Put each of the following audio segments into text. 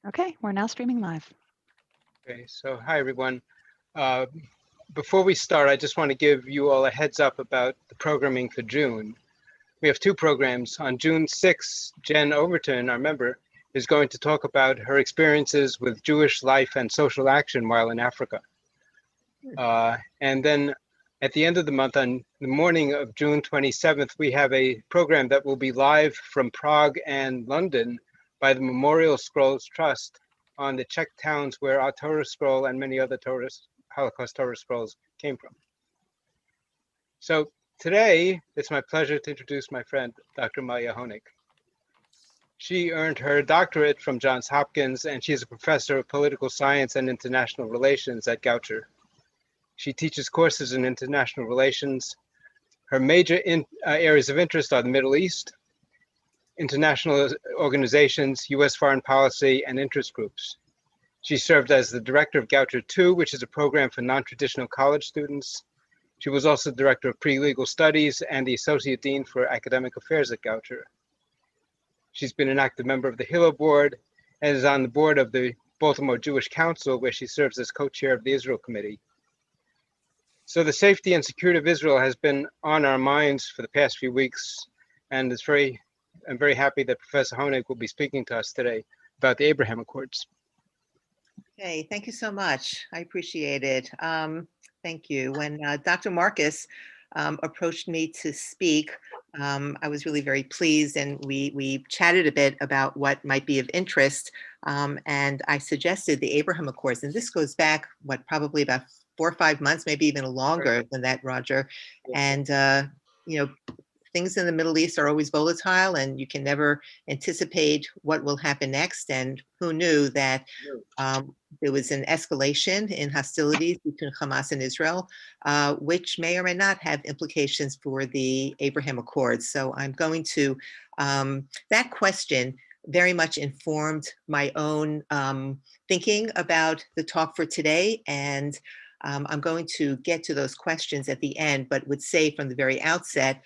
Okay, we're now streaming live. Okay, so hi everyone. Uh, Before we start, I just want to give you all a heads up about the programming for June. We have two programs. On June 6th, Jen Overton, our member, is going to talk about her experiences with Jewish life and social action while in Africa. And then at the end of the month, on the morning of June 27th, we have a program that will be live from Prague and London by the Memorial Scrolls Trust on the Czech towns where our Torah scroll and many other Holocaust Torah scrolls came from. So today, it's my pleasure to introduce my friend, Dr. Amalia Honick. She earned her doctorate from Johns Hopkins, and she is a professor of political science and international relations at Goucher. She teaches courses in international relations. Her major areas of interest are the Middle East, international organizations, U.S. foreign policy, and interest groups. She served as the director of Goucher 2, which is a program for non-traditional college students. She was also director of pre-legal studies and the associate dean for academic affairs at Goucher. She's been an active member of the Hillel board and is on the board of the Baltimore Jewish Council, where she serves as co-chair of the Israel Committee. So the safety and security of Israel has been on our minds for the past few weeks, and I'm very happy that Professor Honick will be speaking to us today about the Abraham Accords. Okay, thank you so much. I appreciate it. Thank you. When Dr. Marcus approached me to speak, I was really very pleased, and we chatted a bit about what might be of interest, and I suggested the Abraham Accords, and this goes back, probably about 4 or 5 months, maybe even longer than that, Roger. And, things in the Middle East are always volatile, and you can never anticipate what will happen next. And who knew that there was an escalation in hostilities between Hamas and Israel, which may or may not have implications for the Abraham Accords. So I'm going to, that question very much informed my own thinking about the talk for today. And I'm going to get to those questions at the end, but would say from the very outset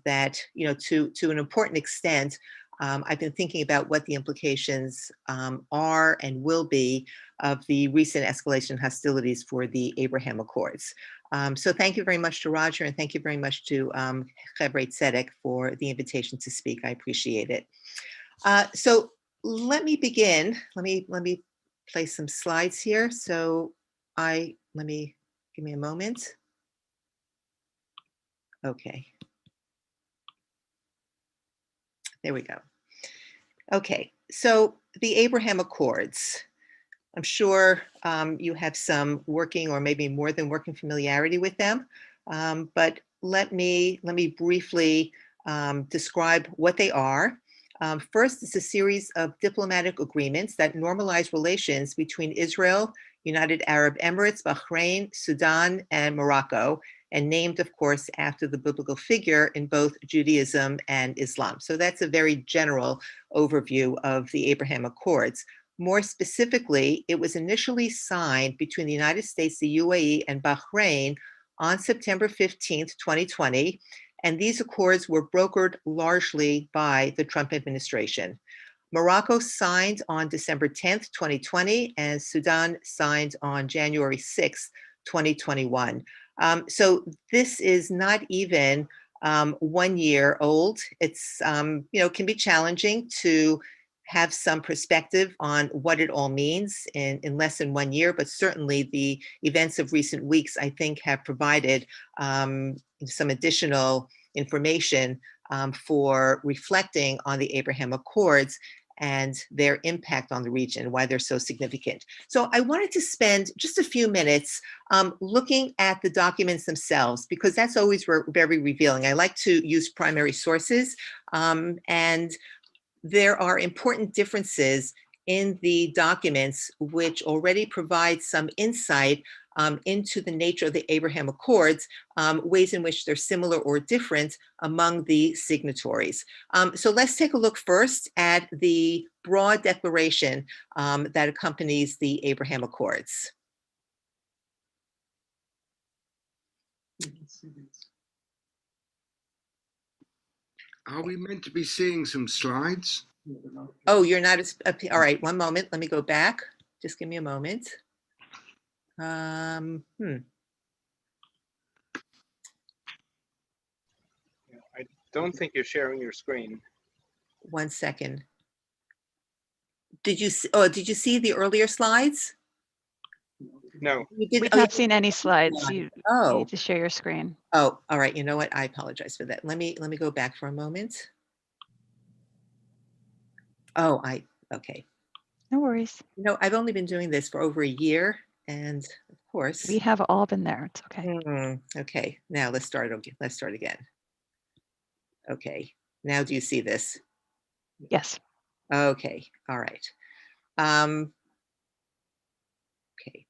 that, to an important extent, I've been thinking about what the implications are and will be of the recent escalation hostilities for the Abraham Accords. So thank you very much to Roger, and thank you very much to Chevre Tzedek for the invitation to speak. I appreciate it. So let me begin. Let me place some slides here. So give me a moment. Okay. There we go. Okay, so the Abraham Accords. I'm sure you have some working or maybe more than working familiarity with them, but let me briefly describe what they are. First, it's a series of diplomatic agreements that normalize relations between Israel, United Arab Emirates, Bahrain, Sudan, and Morocco, and named, of course, after the biblical figure in both Judaism and Islam. So that's a very general overview of the Abraham Accords. More specifically, it was initially signed between the United States, the UAE, and Bahrain on September 15th, 2020, and these accords were brokered largely by the Trump administration. Morocco signed on December 10th, 2020, and Sudan signed on January 6th, 2021. So this is not even 1 year old. It's, can be challenging to have some perspective on what it all means in less than 1 year, but certainly the events of recent weeks, I think, have provided some additional information for reflecting on the Abraham Accords and their impact on the region, why they're so significant. So I wanted to spend just a few minutes looking at the documents themselves, because that's always very revealing. I like to use primary sources, and there are important differences in the documents which already provide some insight into the nature of the Abraham Accords, ways in which they're similar or different among the signatories. So let's take a look first at the broad declaration that accompanies the Abraham Accords. Are we meant to be seeing some slides? Oh, you're not, all right, one moment, let me go back. Just give me a moment. I don't think you're sharing your screen. 1 second. Did you see the earlier slides? No. You did. We've Oh, not seen any slides. You oh, need to share your screen. oh, all right. You know what? I apologize for that. Let me go back for a moment. Oh, okay. No worries. You know, I've only been doing this for over a year, and of course. We have all been there. It's okay. Okay, now let's start again. Okay, now do you see this? Yes. Okay, all right. Okay.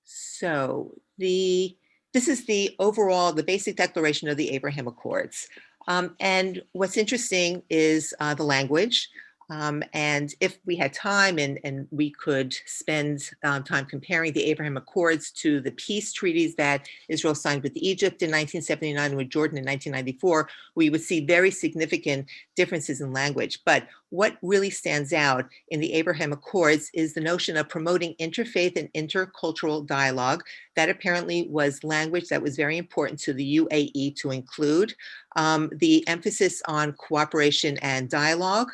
So this is the overall, the basic declaration of the Abraham Accords. And what's interesting is the language. And if we had time and we could spend time comparing the Abraham Accords to the peace treaties that Israel signed with Egypt in 1979 and with Jordan in 1994, we would see very significant differences in language. But what really stands out in the Abraham Accords is the notion of promoting interfaith and intercultural dialogue. That apparently was language that was very important to the UAE to include. The emphasis on cooperation and dialogue,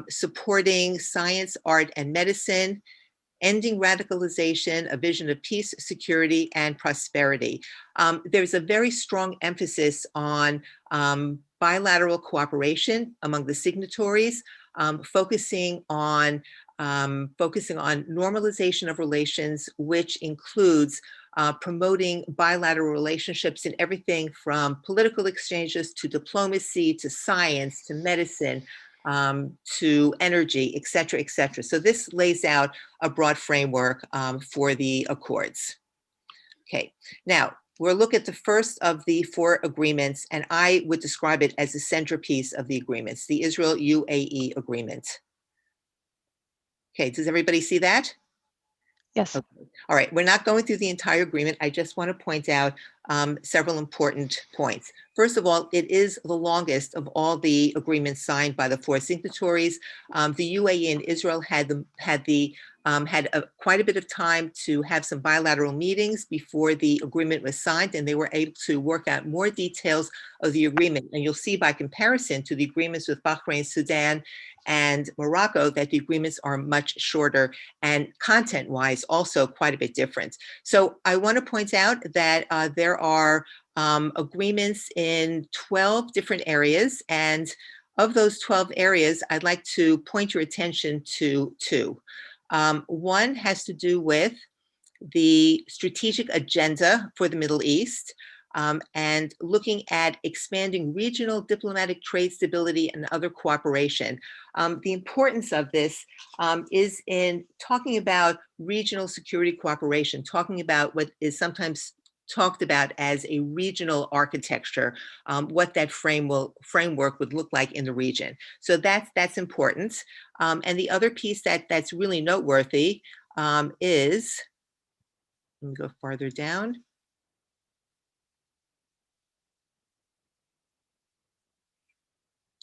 supporting science, art, and medicine, ending radicalization, a vision of peace, security, and prosperity. There's a very strong emphasis on bilateral cooperation among the signatories, focusing on normalization of relations, which includes promoting bilateral relationships in everything from political exchanges to diplomacy, to science, to medicine, to energy, et cetera, et cetera. So this lays out a broad framework for the Accords. Okay, now we'll look at the first of the 4 agreements, and I would describe it as the centerpiece of the agreements, the Israel-UAE agreement. Okay, does everybody see that? Yes. Okay. All right, we're not going through the entire agreement. I just want to point out several important points. First of all, it is the longest of all the agreements signed by the 4 signatories. The UAE and Israel had quite a bit of time to have some bilateral meetings before the agreement was signed, and they were able to work out more details of the agreement. And you'll see by comparison to the agreements with Bahrain, Sudan, and Morocco that the agreements are much shorter and content-wise also quite a bit different. So I want to point out that there are agreements in 12 different areas, and of those 12 areas, I'd like to point your attention to 2. One has to do with the strategic agenda for the Middle East, and looking at expanding regional diplomatic trade stability and other cooperation. The importance of this is in talking about regional security cooperation, talking about what is sometimes talked about as a regional architecture, what that framework would look like in the region. So that's important. And the other piece that's really noteworthy is, let me go farther down.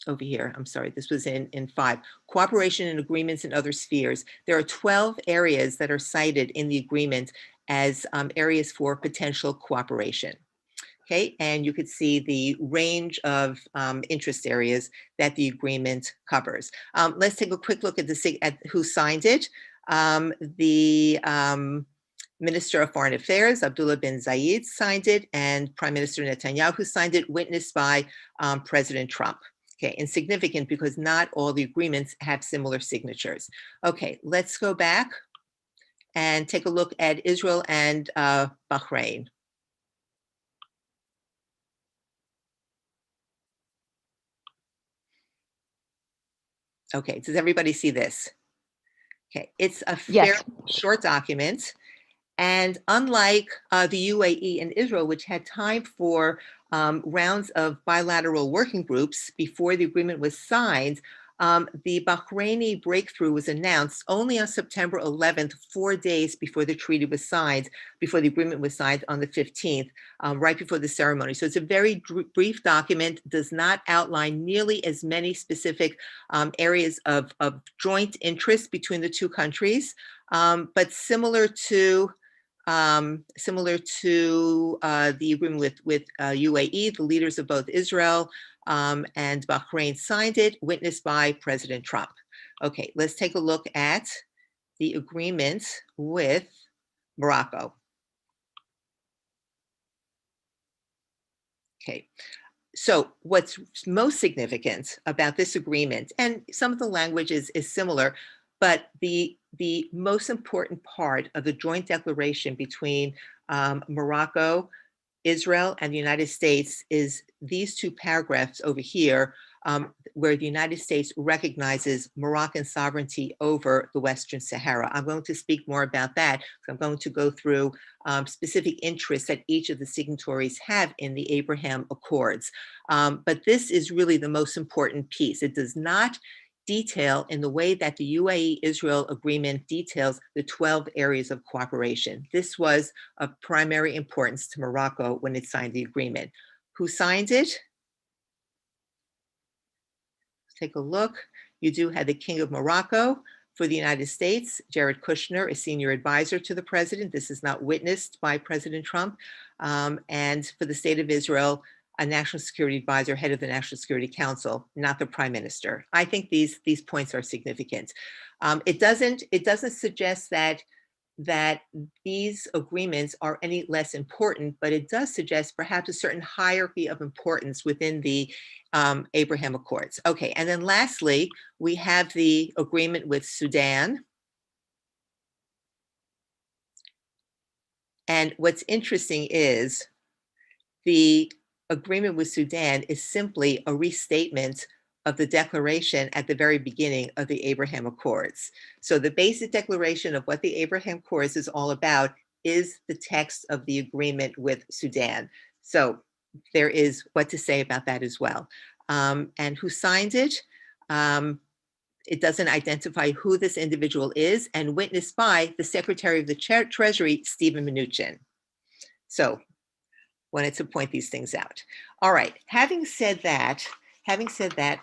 Over here, I'm sorry, this was in 5, cooperation and agreements in other spheres. There are 12 areas that are cited in the agreement as areas for potential cooperation. Okay, and you could see the range of interest areas that the agreement covers. Let's take a quick look at who signed it. The Minister of Foreign Affairs, Abdullah bin Zayed, signed it, and Prime Minister Netanyahu signed it, witnessed by President Trump. Okay, and significant because not all the agreements have similar signatures. Okay, let's go back and take a look at Israel and Bahrain. Okay, does everybody see this? Okay, it's a fairly short document. And unlike the UAE and Israel, which had time for rounds of bilateral working groups before the agreement was signed, The Bahraini breakthrough was announced only on September 11th, 4 days before the treaty was signed, before the agreement was signed on the 15th, right before the ceremony. So it's a very brief document, does not outline nearly as many specific areas of joint interest between the two countries, but similar to the agreement with UAE, the leaders of both Israel and Bahrain signed it, witnessed by President Trump. Okay, let's take a look at the agreement with Morocco. Okay, so what's most significant about this agreement, and some of the language is similar, but the most important part of the joint declaration between Morocco, Israel, and the United States is these two paragraphs over here, where the United States recognizes Moroccan sovereignty over the Western Sahara. I'm going to speak more about that. So I'm going to go through specific interests that each of the signatories have in the Abraham Accords. But this is really the most important piece. It does not detail in the way that the UAE-Israel agreement details the 12 areas of cooperation. This was of primary importance to Morocco when it signed the agreement. Who signed it? Let's take a look. You do have the King of Morocco. For the United States, Jared Kushner, a senior advisor to the president. This is not witnessed by President Trump. And for the state of Israel, a national security advisor, head of the National Security Council, not the prime minister. I think these points are significant. It doesn't suggest that these agreements are any less important, but it does suggest perhaps a certain hierarchy of importance within the Abraham Accords. Okay, and then lastly, we have the agreement with Sudan. And what's interesting is the agreement with Sudan is simply a restatement of the declaration at the very beginning of the Abraham Accords. So the basic declaration of what the Abraham Accords is all about is the text of the agreement with Sudan. So there is what to say about that as well. And who signed it? It doesn't identify who this individual is, and witnessed by the Secretary of the Treasury, Stephen Mnuchin. So wanted to point these things out. All right, having said that,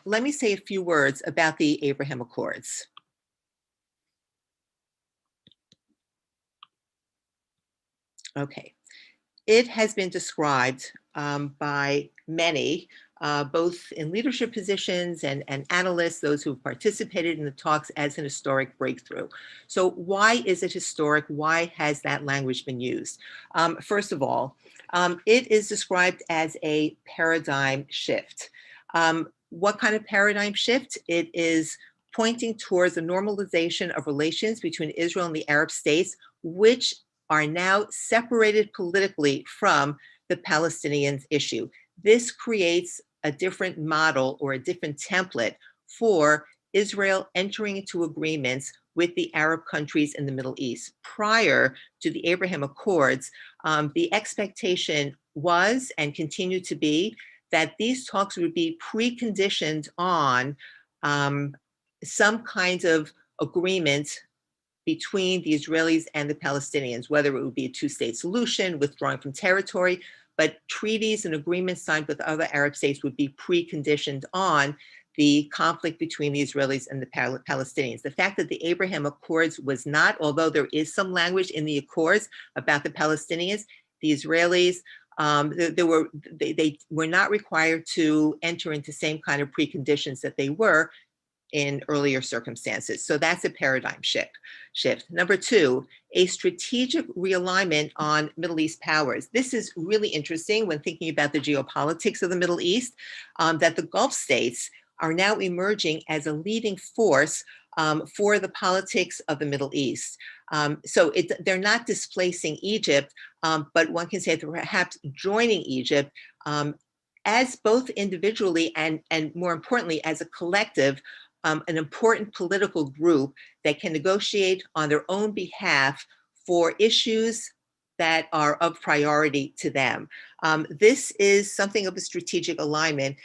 let me say a few words about the Abraham Accords. Okay, it has been described by many, both in leadership positions and analysts, those who have participated in the talks, as an historic breakthrough. So why is it historic? Why has that language been used? First of all, it is described as a paradigm shift. What kind of paradigm shift? It is pointing towards the normalization of relations between Israel and the Arab states, which are now separated politically from the Palestinian issue. This creates a different model or a different template for Israel entering into agreements with the Arab countries in the Middle East. Prior to the Abraham Accords, the expectation was and continued to be that these talks would be preconditioned on some kind of agreement between the Israelis and the Palestinians, whether it would be a two-state solution, withdrawing from territory, but treaties and agreements signed with other Arab states would be preconditioned on the conflict between the Israelis and the Palestinians. The fact that the Abraham Accords was not, although there is some language in the Accords about the Palestinians, the Israelis, they were not required to enter into same kind of preconditions that they were in earlier circumstances. So that's a paradigm shift. Number two, a strategic realignment on Middle East powers. This is really interesting when thinking about the geopolitics of the Middle East, that the Gulf states are now emerging as a leading force for the politics of the Middle East. So they're not displacing Egypt, but one can say that perhaps joining Egypt as both individually and more importantly, as a collective, an important political group that can negotiate on their own behalf for issues that are of priority to them. This is something of a strategic alignment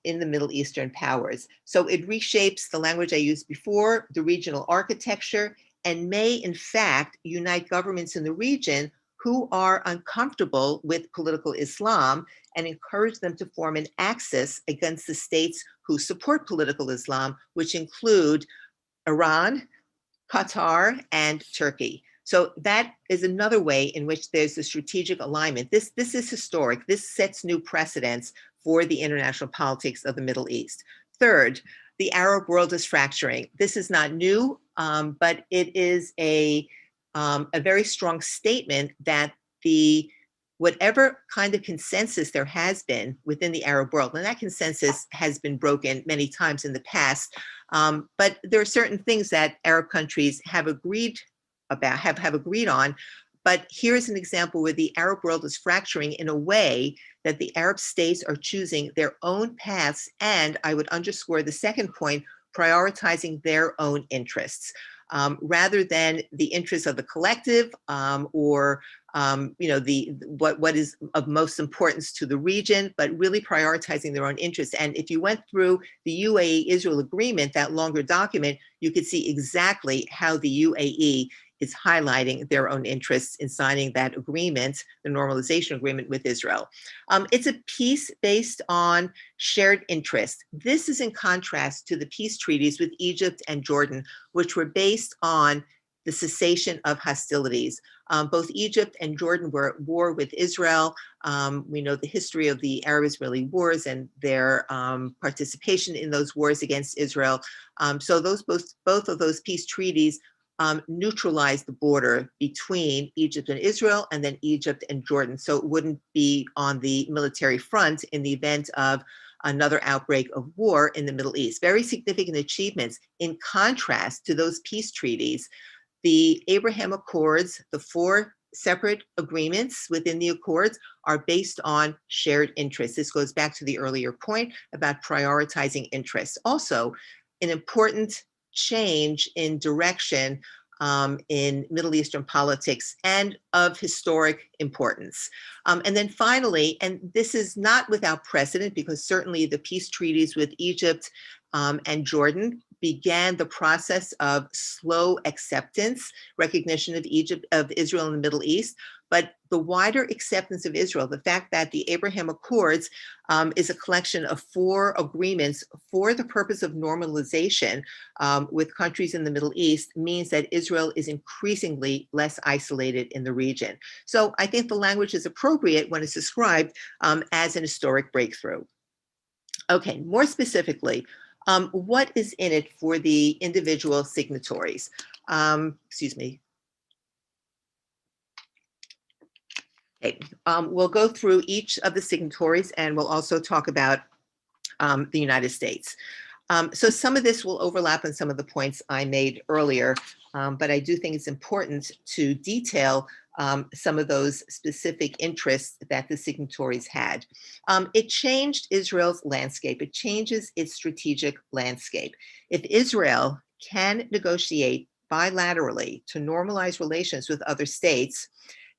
in the Middle Eastern powers. So it reshapes the language I used before, the regional architecture, and may in fact unite governments in the region who are uncomfortable with political Islam and encourage them to form an axis against the states who support political Islam, which include Iran, Qatar, and Turkey. So that is another way in which there's a strategic alignment. This is historic. This sets new precedents for the international politics of the Middle East. Third, the Arab world is fracturing. This is not new, but it is a very strong statement that whatever kind of consensus there has been within the Arab world, and that consensus has been broken many times in the past, but there are certain things that Arab countries have agreed about, have agreed on. But here's an example where the Arab world is fracturing in a way that the Arab states are choosing their own paths, and I would underscore the second point, prioritizing their own interests. Rather than the interests of the collective or what is of most importance to the region, but really prioritizing their own interests. And if you went through the UAE-Israel agreement, that longer document, you could see exactly how the UAE is highlighting their own interests in signing that agreement, the normalization agreement with Israel. It's a peace based on shared interests. This is in contrast to the peace treaties with Egypt and Jordan, which were based on the cessation of hostilities. Both Egypt and Jordan were at war with Israel. We know the history of the Arab-Israeli wars and their participation in those wars against Israel. So both of those peace treaties neutralized the border between Egypt and Israel, and then Egypt and Jordan. So it wouldn't be on the military front in the event of another outbreak of war in the Middle East. Very significant achievements. In contrast to those peace treaties, the Abrahamic Accords, the 4 separate agreements within the Accords, are based on shared interests. This goes back to the earlier point about prioritizing interests. Also, an important change in direction in Middle Eastern politics and of historic importance. And then finally, and this is not without precedent, because certainly the peace treaties with Egypt and Jordan began the process of slow acceptance, recognition of Israel in the Middle East. But the wider acceptance of Israel, the fact that the Abraham Accords is a collection of 4 agreements for the purpose of normalization with countries in the Middle East, means that Israel is increasingly less isolated in the region. So I think the language is appropriate when it's described as an historic breakthrough. Okay, more specifically, what is in it for the individual signatories? Excuse me. Okay, we'll go through each of the signatories, and we'll also talk about the United States. So some of this will overlap on some of the points I made earlier, but I do think it's important to detail some of those specific interests that the signatories had. It changed Israel's landscape. It changes its strategic landscape. If Israel can negotiate bilaterally to normalize relations with other states,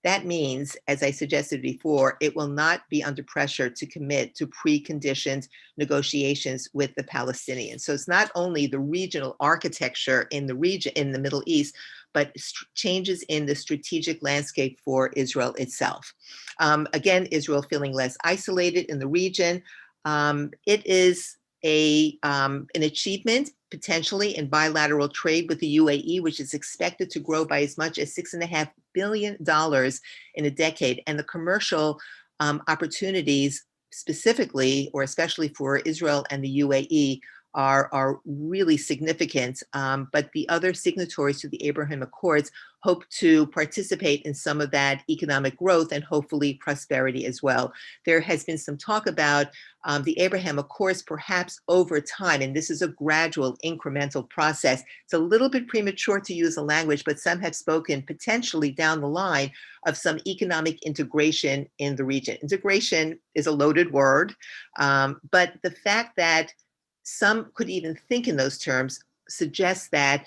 that means, as I suggested before, it will not be under pressure to commit to preconditioned negotiations with the Palestinians. So it's not only the regional architecture in the region, in the Middle East, but changes in the strategic landscape for Israel itself. Again, Israel feeling less isolated in the region. It is an achievement potentially in bilateral trade with the UAE, which is expected to grow by as much as $6.5 billion in a decade. And the commercial opportunities specifically, or especially for Israel and the UAE, are really significant. But the other signatories to the Abraham Accords hope to participate in some of that economic growth and hopefully prosperity as well. There has been some talk about the Abraham Accords perhaps over time, and this is a gradual incremental process. It's a little bit premature to use a language, but some have spoken potentially down the line of some economic integration in the region. Integration is a loaded word, but the fact that some could even think in those terms suggests that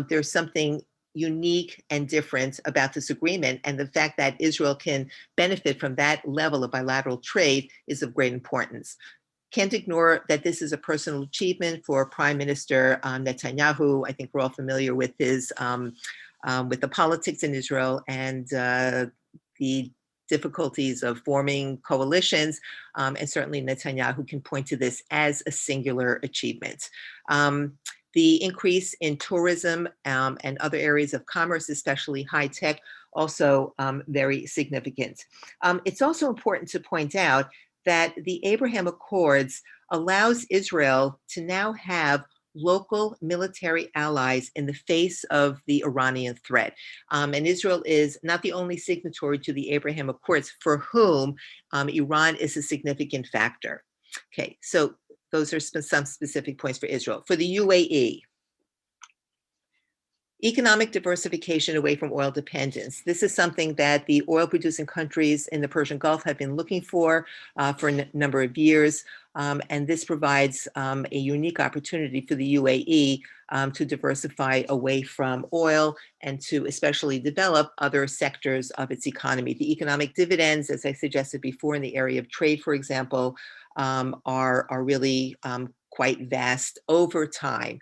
there's something unique and different about this agreement, and the fact that Israel can benefit from that level of bilateral trade is of great importance. can't ignore that this is a personal achievement for Prime Minister Netanyahu. I think we're all familiar with his with the politics in Israel and the difficulties of forming coalitions, and certainly Netanyahu can point to this as a singular achievement. The increase in tourism and other areas of commerce, especially high tech, also very significant. It's also important to point out that the Abraham Accords allows Israel to now have local military allies in the face of the Iranian threat. And Israel is not the only signatory to the Abraham Accords for whom Iran is a significant factor. Okay, so those are some specific points for Israel. For the UAE, economic diversification away from oil dependence. This is something that the oil-producing countries in the Persian Gulf have been looking for a number of years. And this provides a unique opportunity for the UAE to diversify away from oil and to especially develop other sectors of its economy. The economic dividends, as I suggested before, in the area of trade, for example, are really quite vast over time.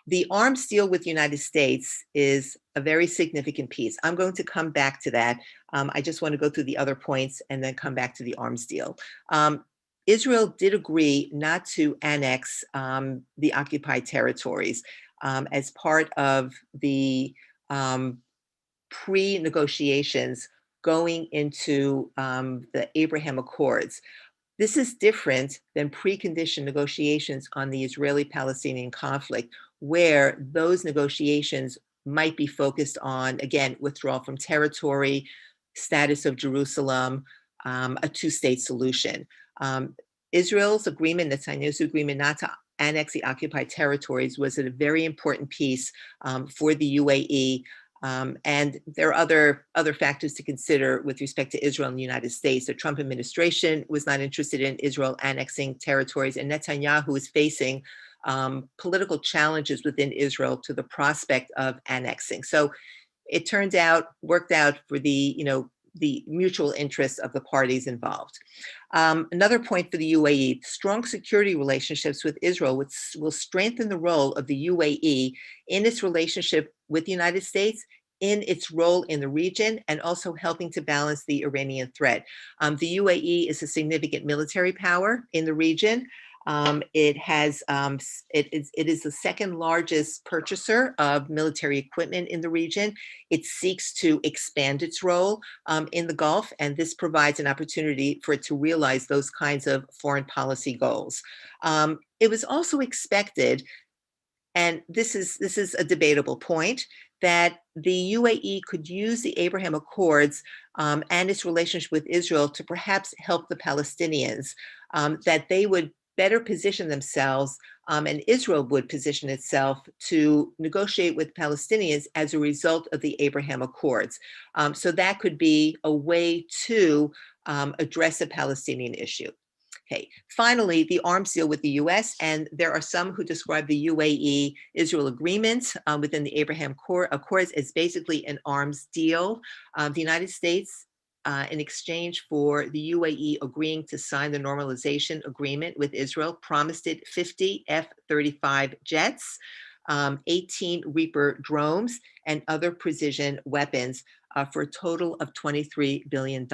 The arms deal with the United States is a very significant piece. I'm going to come back to that. I just want to go through the other points and then come back to the arms deal. Israel did agree not to annex the occupied territories as part of the pre-negotiations going into the Abraham Accords. This is different than precondition negotiations on the Israeli-Palestinian conflict, where those negotiations might be focused on, again, withdrawal from territory, status of Jerusalem, a two-state solution. Israel's agreement, Netanyahu's agreement not to annex the occupied territories was a very important piece for the UAE. And there are other factors to consider with respect to Israel and the United States. The Trump administration was not interested in Israel annexing territories, and Netanyahu is facing political challenges within Israel to the prospect of annexing. So it worked out for the mutual interests of the parties involved. Another point for the UAE, strong security relationships with Israel will strengthen the role of the UAE in its relationship with the United States, in its role in the region, and also helping to balance the Iranian threat. The UAE is a significant military power in the region. It is the second largest purchaser of military equipment in the region. It seeks to expand its role in the Gulf, and this provides an opportunity for it to realize those kinds of foreign policy goals. It was also expected, and this is a debatable point, that the UAE could use the Abraham Accords and its relationship with Israel to perhaps help the Palestinians, that they would better position themselves, and Israel would position itself to negotiate with Palestinians as a result of the Abraham Accords. So that could be a way to address the Palestinian issue. Okay, finally, the arms deal with the US, and there are some who describe the UAE-Israel agreement within the Abraham Accords as basically an arms deal. The United States, in exchange for the UAE agreeing to sign the normalization agreement with Israel, promised it 50 F-35 jets, 18 Reaper drones, and other precision weapons for a total of $23 billion.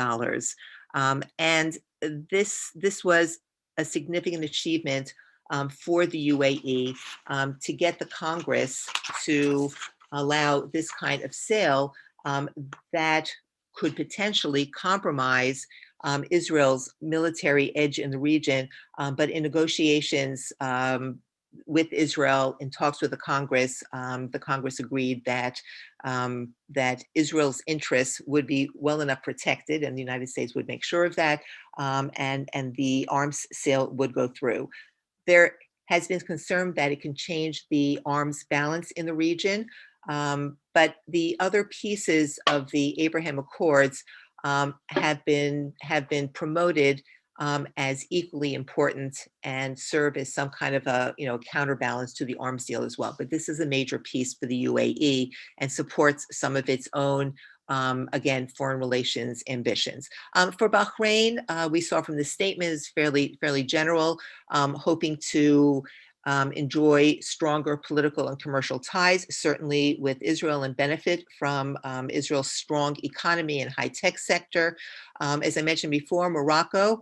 And this was a significant achievement for the UAE to get the Congress to allow this kind of sale that could potentially compromise Israel's military edge in the region. But in negotiations with Israel, in talks with the Congress agreed that that Israel's interests would be well enough protected, and the United States would make sure of that, and the arms sale would go through. There has been concern that it can change the arms balance in the region, but the other pieces of the Abraham Accords have been promoted as equally important and serve as some kind of a counterbalance to the arms deal as well. But this is a major piece for the UAE and supports some of its own again, foreign relations ambitions. For Bahrain, we saw from the statement is fairly general, hoping to enjoy stronger political and commercial ties, certainly with Israel, and benefit from Israel's strong economy and high-tech sector. As I mentioned before, Morocco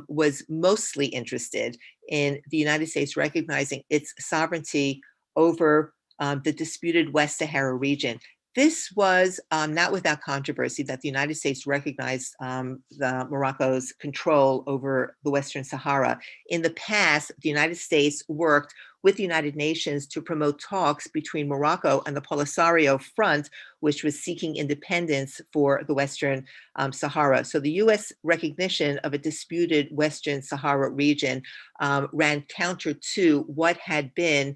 was mostly interested in the United States recognizing its sovereignty over the disputed West Sahara region. This was not without controversy that the United States recognized Morocco's control over the Western Sahara. In the past, the United States worked with the United Nations to promote talks between Morocco and the Polisario Front, which was seeking independence for the Western Sahara. So the US recognition of a disputed Western Sahara region ran counter to what had been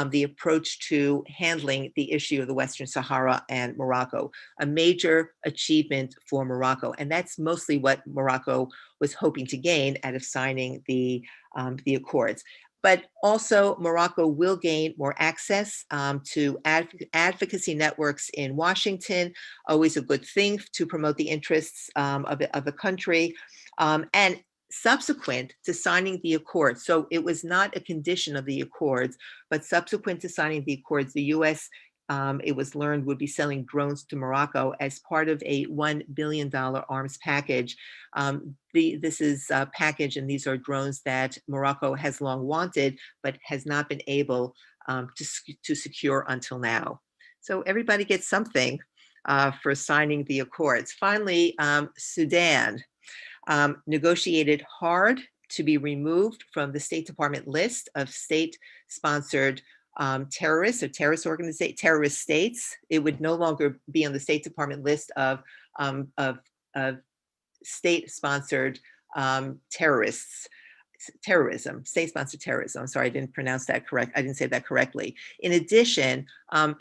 the approach to handling the issue of the Western Sahara and Morocco, a major achievement for Morocco. And that's mostly what Morocco was hoping to gain out of signing the accords. But also Morocco will gain more access to advocacy networks in Washington, always a good thing to promote the interests of the country. And subsequent to signing the accord, so it was not a condition of the accords, but subsequent to signing the accords, the US, it was learned, would be selling drones to Morocco as part of a $1 billion arms package. This is a package, and these are drones that Morocco has long wanted, but has not been able to secure until now. So everybody gets something for signing the accords. Finally, Sudan negotiated hard to be removed from the State Department list of state-sponsored terrorists or terrorist states. It would no longer be on the State Department list of state-sponsored terrorism, state-sponsored terrorism. I'm sorry, I didn't pronounce that correct. I didn't say that correctly. In addition,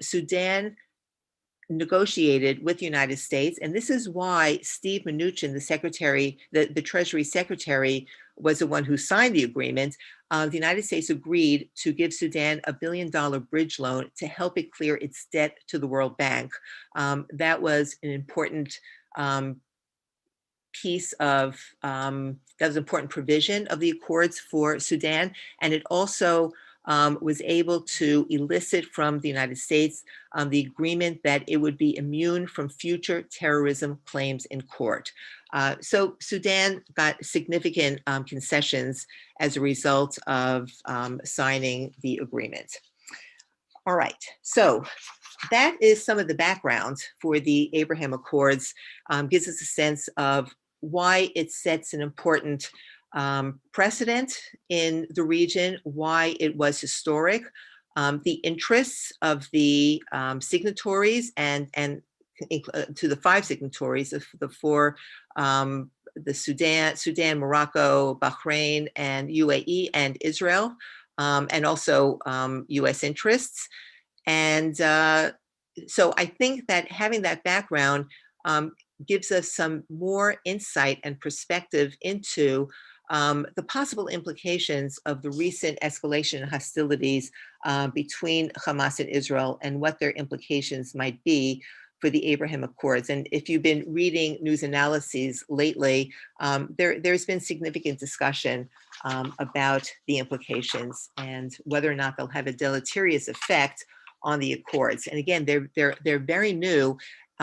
Sudan negotiated with the United States, and this is why Steve Mnuchin, the secretary, the Treasury Secretary, was the one who signed the agreement. The United States agreed to give Sudan a $1 billion bridge loan to help it clear its debt to the World Bank. That was an important piece of, that was an important provision of the accords for Sudan, and it also was able to elicit from the United States the agreement that it would be immune from future terrorism claims in court. So Sudan got significant concessions as a result of signing the agreement. All right, so that is some of the background for the Abraham Accords, gives us a sense of why it sets an important precedent in the region, why it was historic, the interests of the signatories and to the 5 signatories of the 4, the Sudan, Morocco, Bahrain, and UAE, and Israel, and also US interests. And so I think that having that background gives us some more insight and perspective into the possible implications of the recent escalation in hostilities between Hamas and Israel, and what their implications might be for the Abraham Accords. And if you've been reading news analyses lately, there's been significant discussion about the implications and whether or not they'll have a deleterious effect on the Accords. And again, they're very new.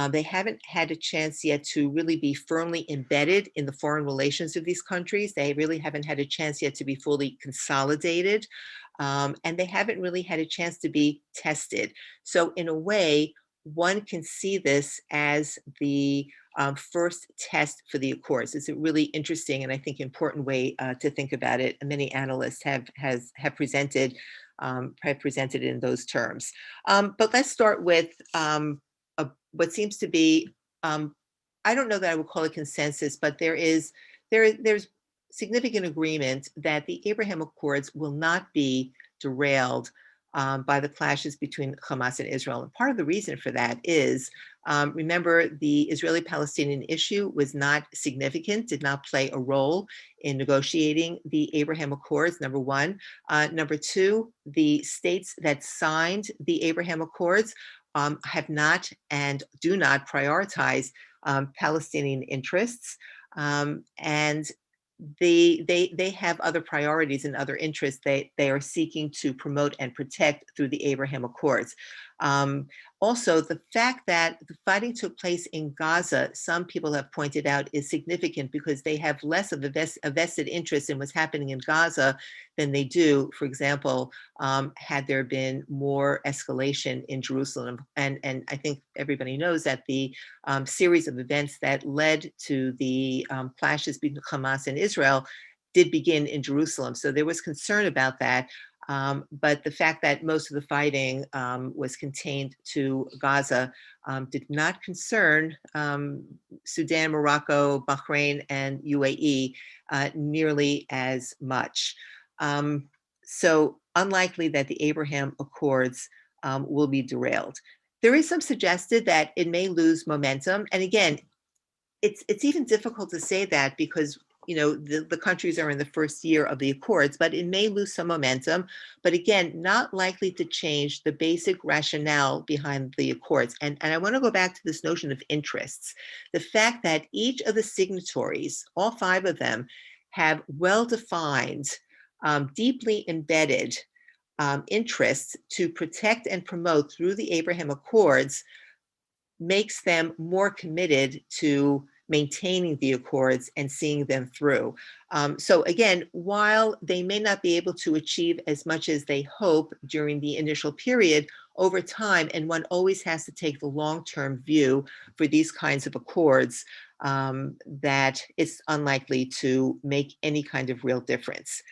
They haven't had a chance yet to really be firmly embedded in the foreign relations of these countries. They really haven't had a chance yet to be fully consolidated. And they haven't really had a chance to be tested. So in a way, one can see this as the first test for the Accords. It's a really interesting and I think important way to think about it. And many analysts have presented it in those terms. But let's start with what seems to be, I don't know that I would call it consensus, but there's significant agreement that the Abraham Accords will not be derailed by the clashes between Hamas and Israel. And part of the reason for that is, remember, the Israeli-Palestinian issue was not significant, did not play a role in negotiating the Abraham Accords, number one. Number two, the states that signed the Abraham Accords have not and do not prioritize Palestinian interests, and they have other priorities and other interests they are seeking to promote and protect through the Abraham Accords. Also, the fact that the fighting took place in Gaza, some people have pointed out, is significant because they have less of a vested interest in what's happening in Gaza than they do, for example, had there been more escalation in Jerusalem. And I think everybody knows that the series of events that led to the clashes between Hamas and Israel did begin in Jerusalem. So there was concern about that. But the fact that most of the fighting was contained to Gaza did not concern Sudan, Morocco, Bahrain, and UAE nearly as much. So unlikely that the Abraham Accords will be derailed. There is some suggested that it may lose momentum. And again, it's even difficult to say that because the countries are in the first year of the Accords, but it may lose some momentum. But again, not likely to change the basic rationale behind the Accords. And I want to go back to this notion of interests. The fact that each of the signatories, all 5 of them, have well-defined, deeply embedded interests to protect and promote through the Abraham Accords makes them more committed to maintaining the Accords and seeing them through. So again, while they may not be able to achieve as much as they hope during the initial period, over time, and one always has to take the long-term view for these kinds of accords, that it's unlikely to make any kind of real difference.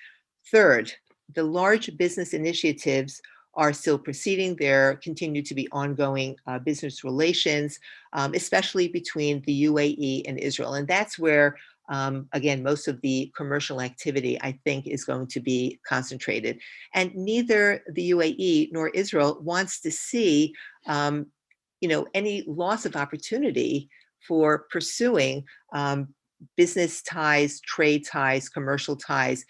Third, the large business initiatives are still proceeding. There continue to be ongoing business relations, especially between the UAE and Israel. And that's where, again, most of the commercial activity, I think, is going to be concentrated. And neither the UAE nor Israel wants to see any loss of opportunity for pursuing business ties, trade ties, commercial ties.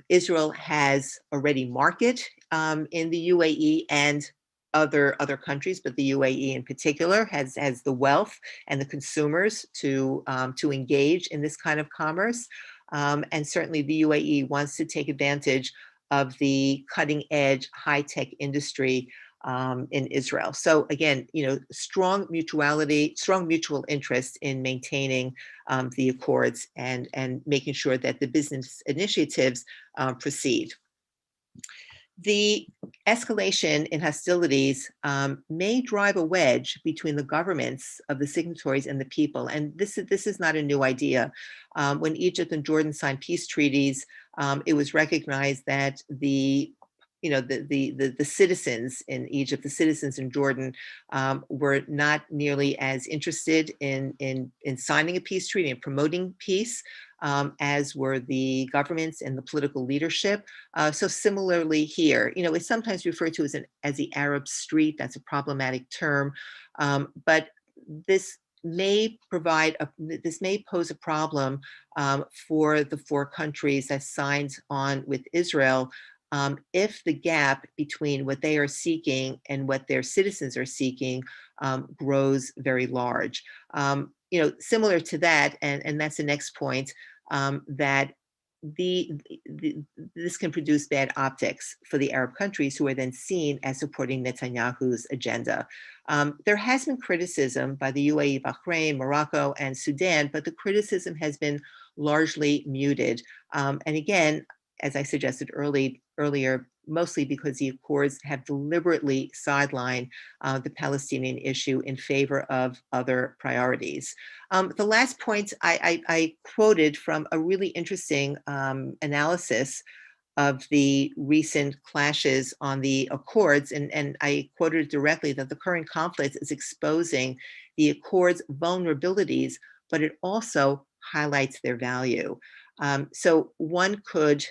Israel has a ready market in the UAE and other countries, but the UAE in particular has the wealth and the consumers to engage in this kind of commerce. And certainly the UAE wants to take advantage of the cutting edge high-tech industry in Israel. So again, strong mutual interest in maintaining the accords and making sure that the business initiatives proceed. The escalation in hostilities may drive a wedge between the governments of the signatories and the people. And this is not a new idea. When Egypt and Jordan signed peace treaties, it was recognized that the citizens in Egypt, the citizens in Jordan, were not nearly as interested in signing a peace treaty and promoting peace as were the governments and the political leadership. So similarly here, it's sometimes referred to as the Arab Street. That's a problematic term, but this may pose a problem for the 4 countries that signed on with Israel. If the gap between what they are seeking and what their citizens are seeking grows very large. Similar to that, and that's the next point, that this can produce bad optics for the Arab countries who are then seen as supporting Netanyahu's agenda. There has been criticism by the UAE, Bahrain, Morocco, and Sudan, but the criticism has been largely muted. And again, as I suggested earlier, mostly because the Accords have deliberately sidelined the Palestinian issue in favor of other priorities. The last point I quoted from a really interesting analysis of the recent clashes on the Accords, and I quoted directly that the current conflict is exposing the Accords' vulnerabilities, but it also highlights their value. So one could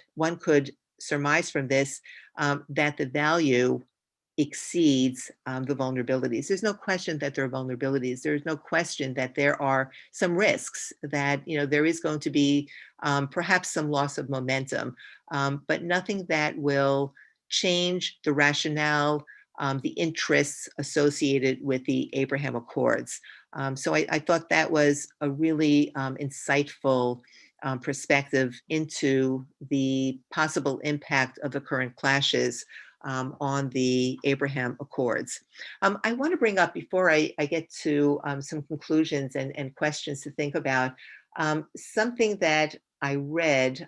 surmise from this that the value exceeds the vulnerabilities. There's no question that there are vulnerabilities. There's no question that there are some risks, that there is going to be perhaps some loss of momentum, but nothing that will change the rationale the interests associated with the Abraham Accords. So I thought that was a really insightful perspective into the possible impact of the current clashes on the Abraham Accords. I want to bring up, before I get to some conclusions and questions to think about, something that I read,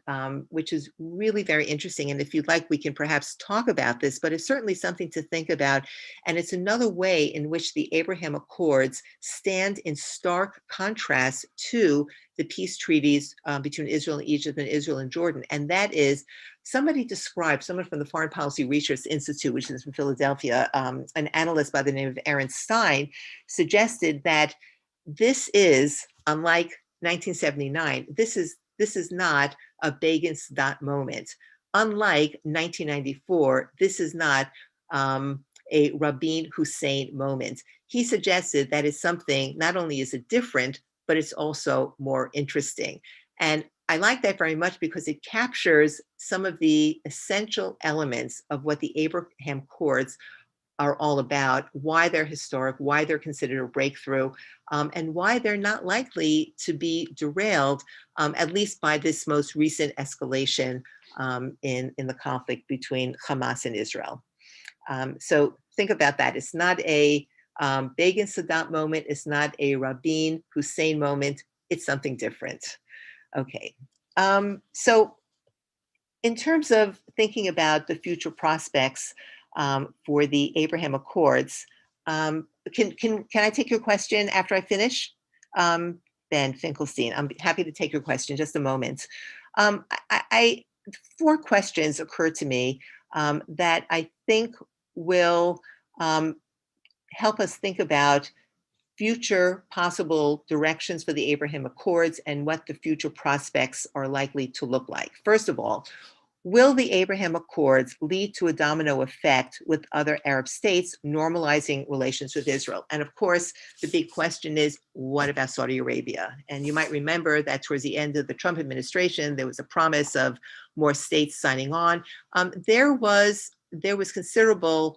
which is really very interesting. And if you'd like, we can perhaps talk about this, but it's certainly something to think about. And it's another way in which the Abraham Accords stand in stark contrast to the peace treaties between Israel and Egypt and Israel and Jordan. And that is, someone from the Foreign Policy Research Institute, which is in Philadelphia, an analyst by the name of Aaron Stein, suggested that this is, unlike 1979, this is not a Begin-Sadat moment. Unlike 1994, this is not a Rabin Hussein moment. He suggested that is something, not only is it different, but it's also more interesting. And I like that very much because it captures some of the essential elements of what the Abraham Accords are all about, why they're historic, why they're considered a breakthrough, and why they're not likely to be derailed, at least by this most recent escalation in the conflict between Hamas and Israel. So think about that. It's not a Begin-Sadat moment. It's not a Rabin Hussein moment. It's something different. Okay. So in terms of thinking about the future prospects for the Abraham Accords, can I take your question after I finish? Ben Finkelstein, I'm happy to take your question, just a moment. Four questions occur to me that I think will help us think about future possible directions for the Abraham Accords and what the future prospects are likely to look like. First of all, will the Abraham Accords lead to a domino effect with other Arab states normalizing relations with Israel? And of course, the big question is, what about Saudi Arabia? And you might remember that towards the end of the Trump administration, there was a promise of more states signing on. There was considerable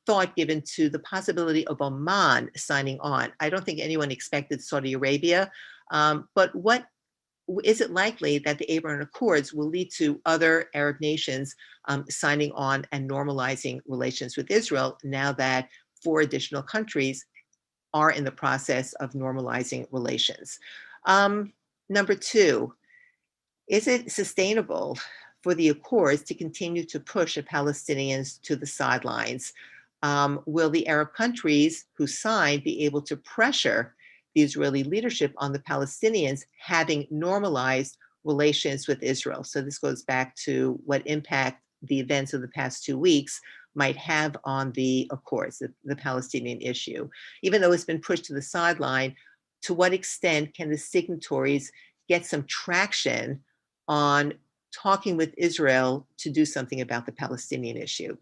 thought given to the possibility of Oman signing on. I don't think anyone expected Saudi Arabia, but is it likely that the Abraham Accords will lead to other Arab nations signing on and normalizing relations with Israel now that 4 additional countries are in the process of normalizing relations? Number 2, is it sustainable for the Accords to continue to push the Palestinians to the sidelines? Will the Arab countries who signed be able to pressure the Israeli leadership on the Palestinians having normalized relations with Israel? So this goes back to what impact the events of the past 2 weeks might have on the Accords, the Palestinian issue. Even though it's been pushed to the sideline, to what extent can the signatories get some traction on talking with Israel to do something about the Palestinian issue?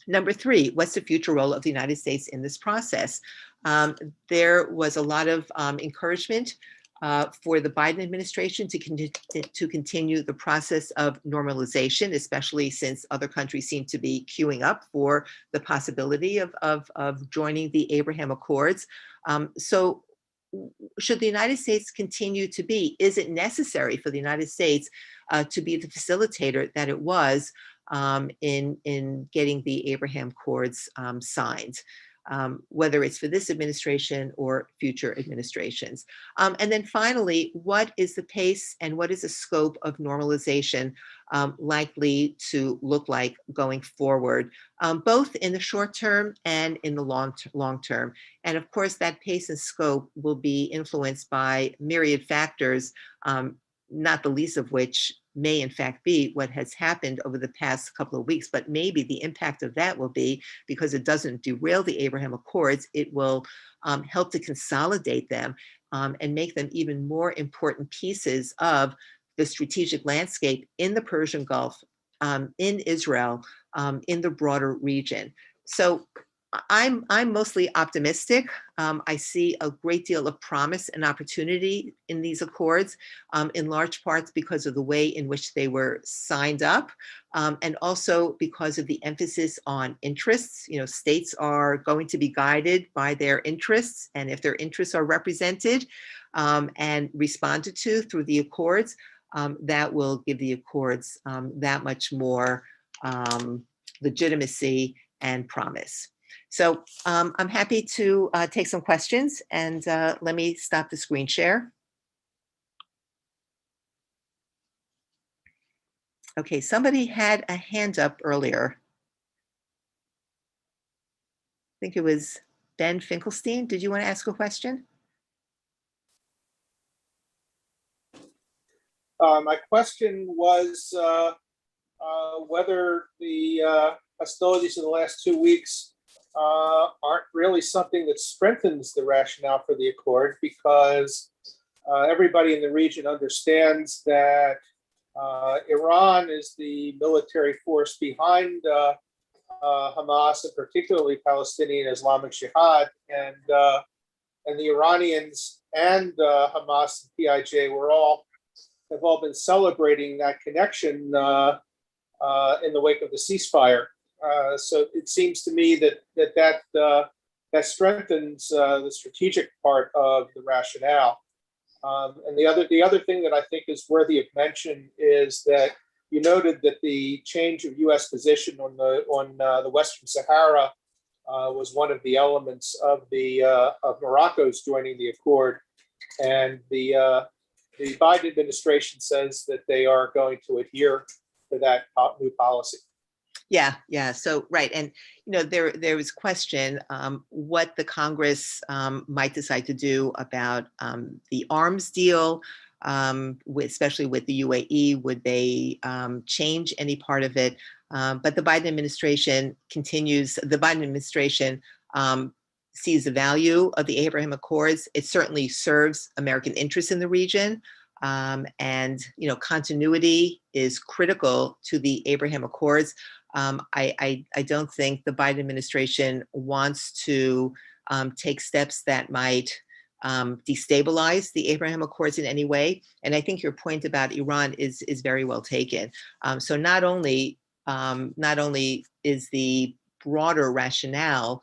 Number 3, what's the future role of the United States in this process? There was a lot of encouragement for the Biden administration to continue the process of normalization, especially since other countries seem to be queuing up for the possibility of joining the Abraham Accords. So should the United States continue to be, is it necessary for the United States to be the facilitator that it was in getting the Abraham Accords signed, whether it's for this administration or future administrations? And then finally, what is the pace and what is the scope of normalization likely to look like going forward, both in the short term and in the long term? And of course, that pace and scope will be influenced by myriad factors, not the least of which may in fact be what has happened over the past couple of weeks, but maybe the impact of that will be, because it doesn't derail the Abraham Accords, it will help to consolidate them and make them even more important pieces of the strategic landscape in the Persian Gulf, in Israel, in the broader region. So I'm mostly optimistic. I see a great deal of promise and opportunity in these accords, in large parts because of the way in which they were signed up, and also because of the emphasis on interests. You know, states are going to be guided by their interests, and if their interests are represented and responded to through the accords, that will give the accords that much more legitimacy and promise. So I'm happy to take some questions, and let me stop the screen share. Okay, somebody had a hand up earlier. I think it was Ben Finkelstein. Did you want to ask a question? My question was whether the hostilities in the last 2 weeks aren't really something that strengthens the rationale for the accord, because everybody in the region understands that Iran is the military force behind Hamas, and particularly Palestinian Islamic Jihad, and the Iranians and Hamas and PIJ have all been celebrating that connection in the wake of the ceasefire. So it seems to me that strengthens the strategic part of the rationale. And the other thing that I think is worthy of mention is that you noted that the change of U.S. position on the Western Sahara was one of the elements of Morocco's joining the accord, and the Biden administration says that they are going to adhere to that new policy. Yeah. So right, and there was question what the Congress might decide to do about the arms deal, especially with the UAE. Would they change any part of it? But the Biden administration continues. The Biden administration sees the value of the Abraham Accords. It certainly serves American interests in the region. And continuity is critical to the Abraham Accords. I don't think the Biden administration wants to take steps that might destabilize the Abraham Accords in any way. And I think your point about Iran is very well taken. So not only is the broader rationale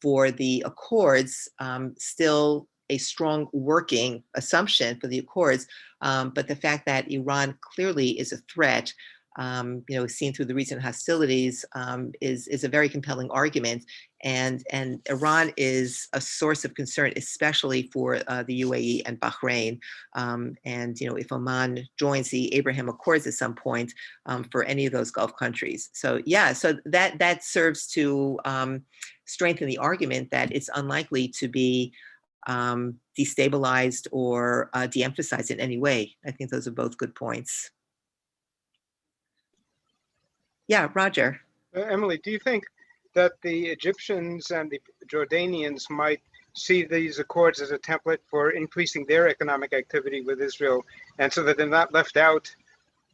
for the Accords still a strong working assumption for the Accords, but the fact that Iran clearly is a threat, seen through the recent hostilities, is a very compelling argument, and Iran is a source of concern, especially for the UAE and Bahrain, and if Oman joins the Abraham Accords at some point, for any of those Gulf countries. So yeah, so that serves to strengthen the argument that it's unlikely to be destabilized or de-emphasized in any way. I think those are both good points. Yeah, Roger. Emily, do you think that the Egyptians and the Jordanians might see these accords as a template for increasing their economic activity with Israel, and so that they're not left out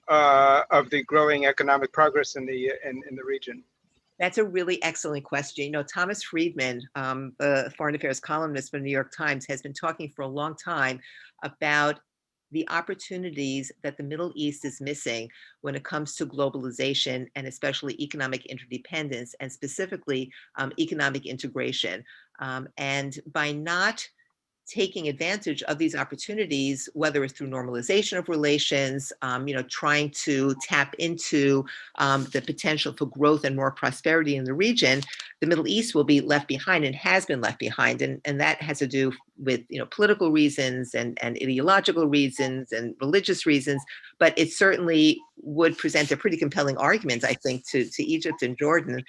of the growing economic progress in the region? That's a really excellent question. Thomas Friedman, the foreign affairs columnist for the New York Times, has been talking for a long time about the opportunities that the Middle East is missing when it comes to globalization, and especially economic interdependence, and specifically economic integration. And by not taking advantage of these opportunities, whether it's through normalization of relations, trying to tap into the potential for growth and more prosperity in the region, the Middle East will be left behind and has been left behind. And that has to do with political reasons and ideological reasons and religious reasons, but it certainly would present a pretty compelling argument, I think, to Egypt and Jordan.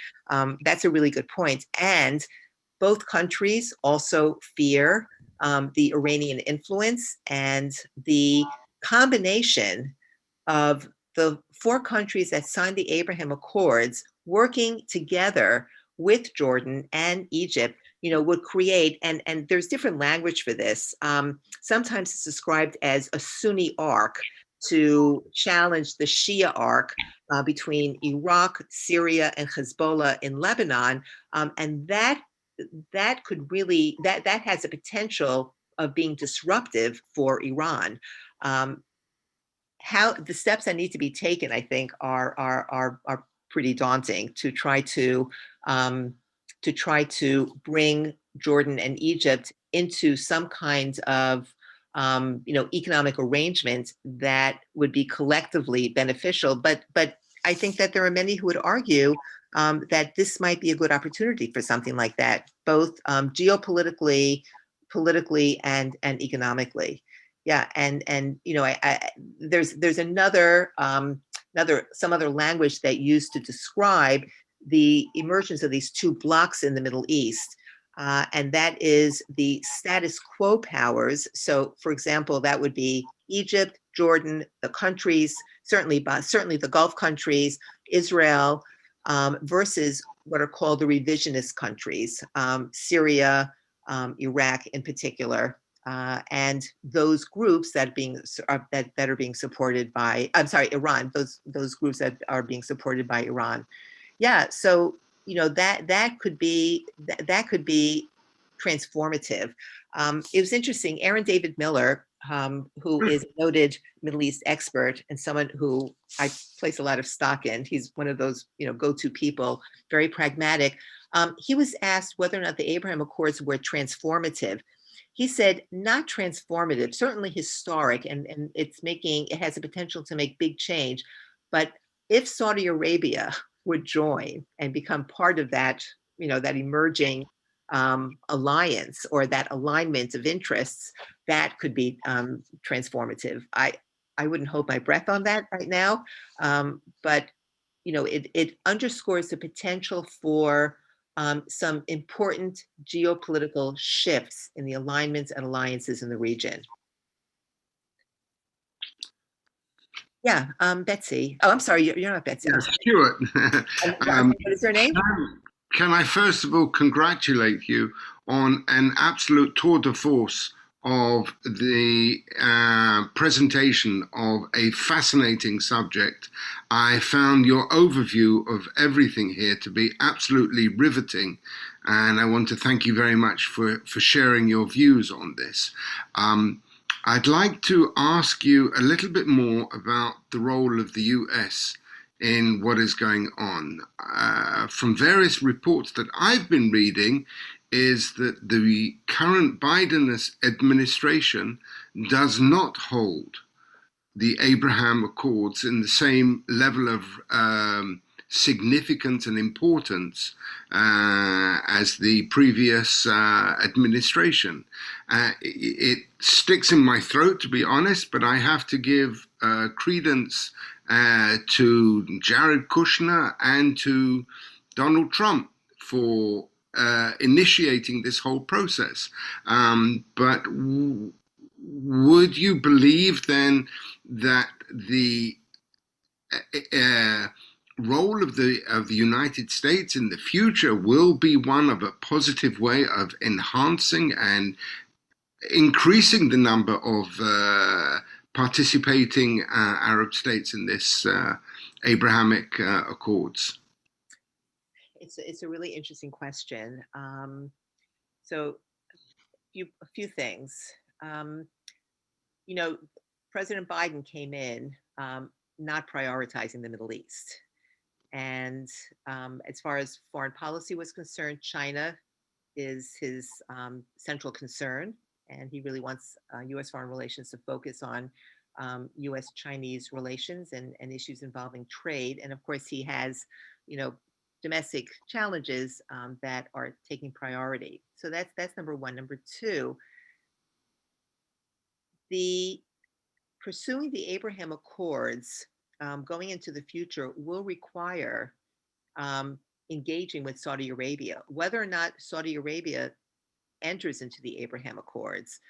That's a really good point. And both countries also fear the Iranian influence, and the combination of the four countries that signed the Abraham Accords working together with Jordan and Egypt, would create, and there's different language for this. Sometimes it's described as a Sunni arc, to challenge the Shia arc between Iraq, Syria, and Hezbollah in Lebanon, and that could really that has a potential of being disruptive for Iran. How the steps that need to be taken, I think, are pretty daunting to try to bring Jordan and Egypt into some kind of economic arrangement that would be collectively beneficial. But I think that there are many who would argue that this might be a good opportunity for something like that, both geopolitically, politically, and economically. Yeah, and there's another some other language that used to describe the emergence of these two blocks in the Middle East, and that is the status quo powers. So, for example, that would be Egypt, Jordan, the countries, certainly the Gulf countries, Israel, versus what are called the revisionist countries, Syria, Iraq in particular. And those groups that are being supported by, I'm sorry, Iran. Those groups that are being supported by Iran. Yeah, so that could be transformative. It was interesting. Aaron David Miller, who is a noted Middle East expert and someone who I place a lot of stock in. He's one of those go-to people, very pragmatic. He was asked whether or not the Abraham Accords were transformative. He said, not transformative, certainly historic, and it has the potential to make big change. But if Saudi Arabia would join and become part of that, that emerging alliance or that alignment of interests, that could be transformative. I wouldn't hold my breath on that right now, but it underscores the potential for some important geopolitical shifts in the alignments and alliances in the region. Yeah, Betsy. Oh, I'm sorry, you're not Betsy. Yeah, Stuart. What is her name? Can I first of all congratulate you on an absolute tour de force of the presentation of a fascinating subject. I found your overview of everything here to be absolutely riveting, and I want to thank you very much for sharing your views on this. I'd like to ask you a little bit more about the role of the US in what is going on. From various reports that I've been reading, is that the current Biden administration does not hold the Abraham Accords in the same level of significance and importance as the previous administration. It sticks in my throat, to be honest, but I have to give credence to Jared Kushner and to Donald Trump for initiating this whole process. But would you believe then that the role of the United States in the future will be one of a positive way of enhancing and increasing the number of participating Arab states in this Abrahamic Accords? It's a really interesting question. So a few things. President Biden came in not prioritizing the Middle East. And as far as foreign policy was concerned, China is his central concern. And he really wants U.S. foreign relations to focus on U.S.-Chinese relations and issues involving trade. And of course, he has, domestic challenges that are taking priority. So that's number one. Number two, pursuing the Abraham Accords going into the future will require engaging with Saudi Arabia. Whether or not Saudi Arabia enters into the Abraham Accords,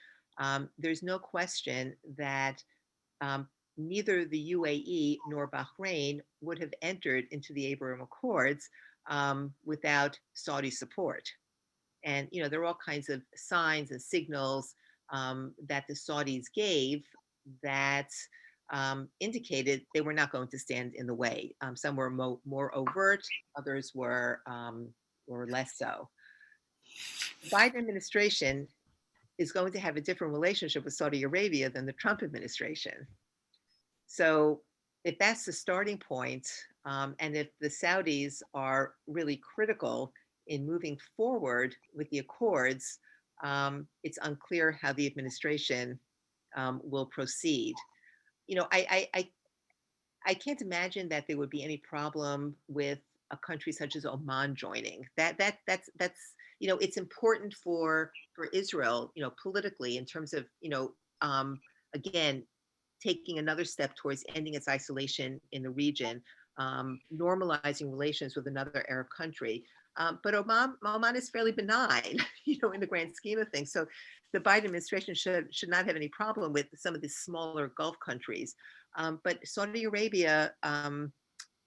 there's no question that neither the UAE nor Bahrain would have entered into the Abraham Accords without Saudi support. And there are all kinds of signs and signals that the Saudis gave that indicated they were not going to stand in the way. Some were more overt, others were less so. The Biden administration is going to have a different relationship with Saudi Arabia than the Trump administration. So if that's the starting point, and if the Saudis are really critical in moving forward with the accords, it's unclear how the administration will proceed. You know, I can't imagine that there would be any problem with a country such as Oman joining. That's you know, it's important for Israel, you know, politically in terms of, you know, again, taking another step towards ending its isolation in the region, normalizing relations with another Arab country. But Oman is fairly benign, you know, in the grand scheme of things. So the Biden administration should not have any problem with some of these smaller Gulf countries. But Saudi Arabia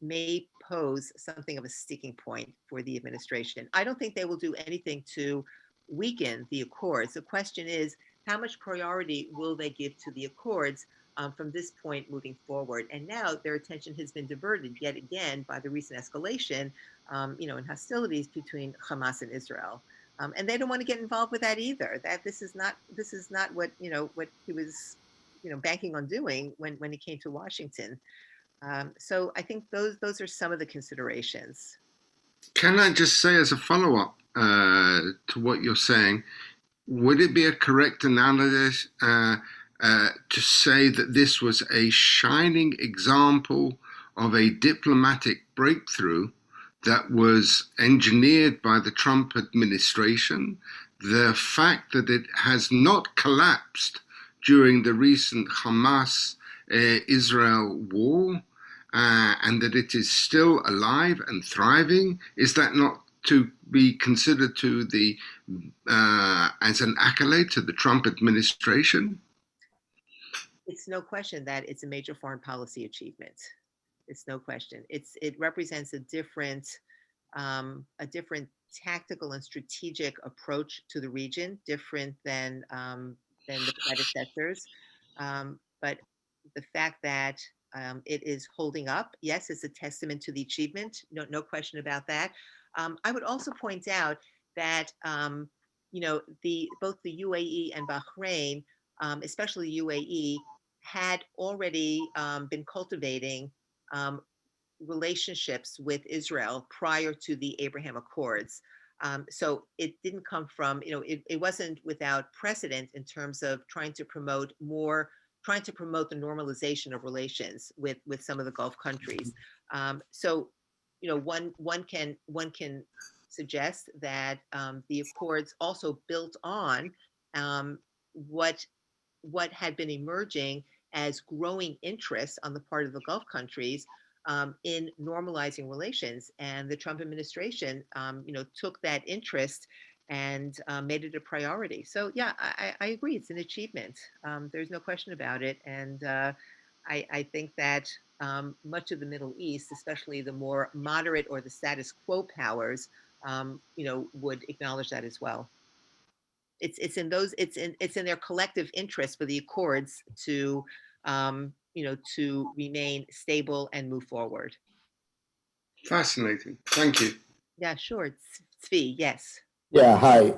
may pose something of a sticking point for the administration. I don't think they will do anything to weaken the accords. The question is, how much priority will they give to the accords from this point moving forward? And now their attention has been diverted yet again by the recent escalation, you know, in hostilities between Hamas and Israel. And they don't want to get involved with that either. That this is not what, you know, what he was, you know, banking on doing when he came to Washington. So I think those are some of the considerations. Can I just say, as a follow-up to what you're saying, would it be a correct analysis to say that this was a shining example of a diplomatic breakthrough that was engineered by the Trump administration? The fact that it has not collapsed during the recent Hamas-Israel war, and that it is still alive and thriving, is that not to be considered to the as an accolade to the Trump administration? It's no question that it's a major foreign policy achievement. It's no question. It represents a different tactical and strategic approach to the region, different than the predecessors. But the fact that it is holding up, yes, it's a testament to the achievement. No question about that. I would also point out that you know, both the UAE and Bahrain, especially UAE, had already been cultivating relationships with Israel prior to the Abraham Accords. So it didn't come from, you know, it wasn't without precedent in terms of trying to promote the normalization of relations with some of the Gulf countries. So, you know, one can suggest that the accords also built on what had been emerging as growing interest on the part of the Gulf countries in normalizing relations, and the Trump administration, you know, took that interest and made it a priority. So yeah, I agree, it's an achievement. There's no question about it, and I think that much of the Middle East, especially the more moderate or the status quo powers, you know, would acknowledge that as well. It's in their collective interest for the accords to you know, to remain stable and move forward. Fascinating. Thank you. Yeah, sure. Tzvi, yes. Yeah, hi.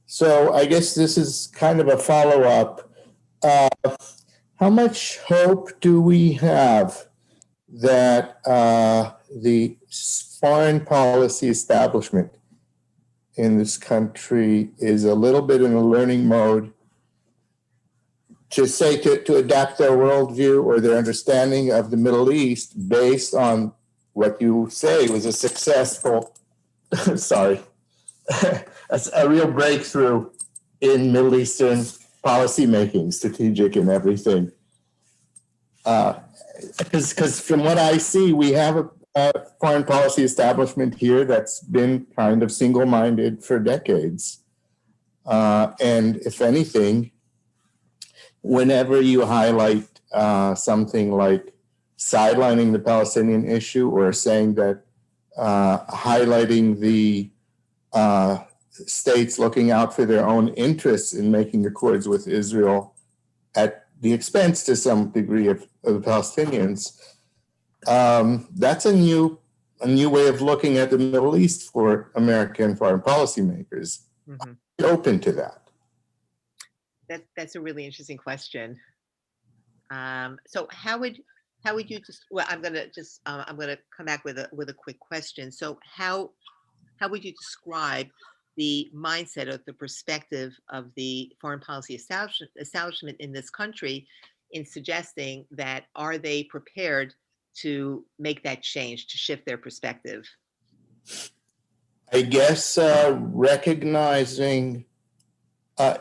So I guess this is kind of a follow-up. How much hope do we have that the foreign policy establishment in this country is a little bit in a learning mode to adapt their worldview or their understanding of the Middle East based on what you say was a successful, sorry, a real breakthrough in Middle Eastern policymaking, strategic and everything. Because from what I see, we have a foreign policy establishment here that's been kind of single-minded for decades. And if anything, whenever you highlight something like sidelining the Palestinian issue or saying that highlighting the states looking out for their own interests in making accords with Israel at the expense to some degree of the Palestinians. That's a new way of looking at the Middle East for American foreign policymakers. Mhm. Open to that. That's a really interesting question. So how would you just? Well, I'm gonna come back with a quick question. So how would you describe the mindset or the perspective of the foreign policy establishment in this country in suggesting that are they prepared to make that change, to shift their perspective? I guess recognizing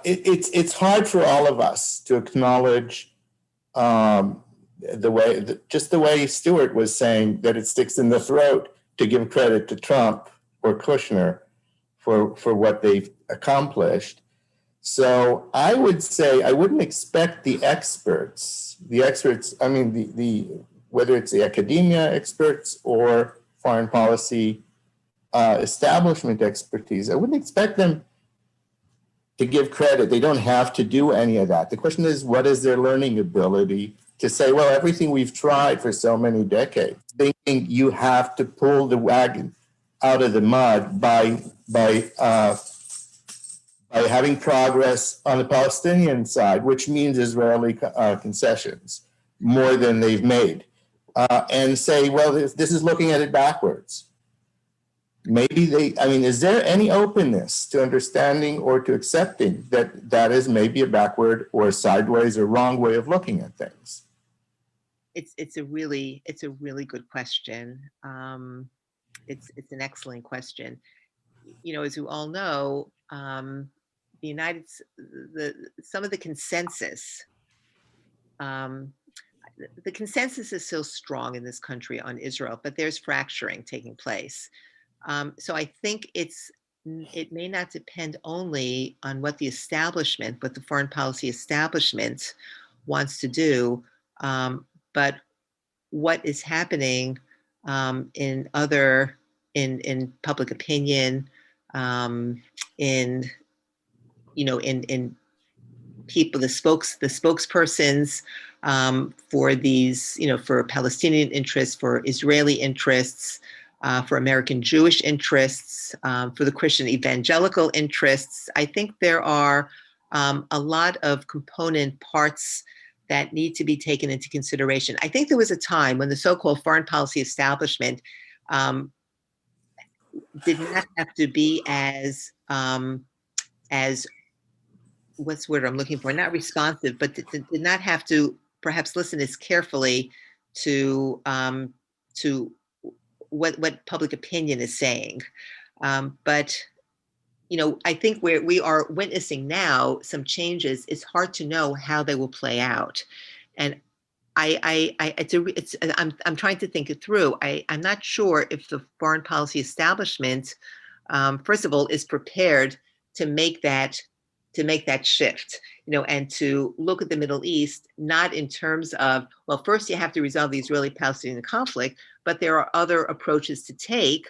it's hard for all of us to acknowledge the way Stewart was saying that it sticks in the throat to give credit to Trump or Kushner for what they've accomplished. So I would say I wouldn't expect the experts, I mean, whether it's the academia experts or foreign policy establishment expertise, I wouldn't expect them to give credit. They don't have to do any of that. The question is, what is their learning ability to say, well, everything we've tried for so many decades, thinking you have to pull the wagon out of the mud by having progress on the Palestinian side, which means Israeli concessions more than they've made, and say, well, this is looking at it backwards. Maybe is there any openness to understanding or to accepting that that is maybe a backward or sideways or wrong way of looking at things? It's a really good question. It's an excellent question. As you all know, some of the consensus, the consensus is so strong in this country on Israel, but there's fracturing taking place. So I think it may not depend only on what the establishment, what the foreign policy establishment wants to do, but what is happening in public opinion, in people, the spokespersons for these, for Palestinian interests, for Israeli interests, for American Jewish interests, for the Christian evangelical interests. I think there are a lot of component parts that need to be taken into consideration. I think there was a time when the so-called foreign policy establishment did not have to be as what's the word I'm looking for? Not responsive, but did not have to perhaps listen as carefully to what public opinion is saying. But I think where we are witnessing now some changes, it's hard to know how they will play out. And I'm trying to think it through. I'm not sure if the foreign policy establishment, first of all, is prepared to make that shift, and to look at the Middle East, not in terms of, well, first you have to resolve the Israeli-Palestinian conflict, but there are other approaches to take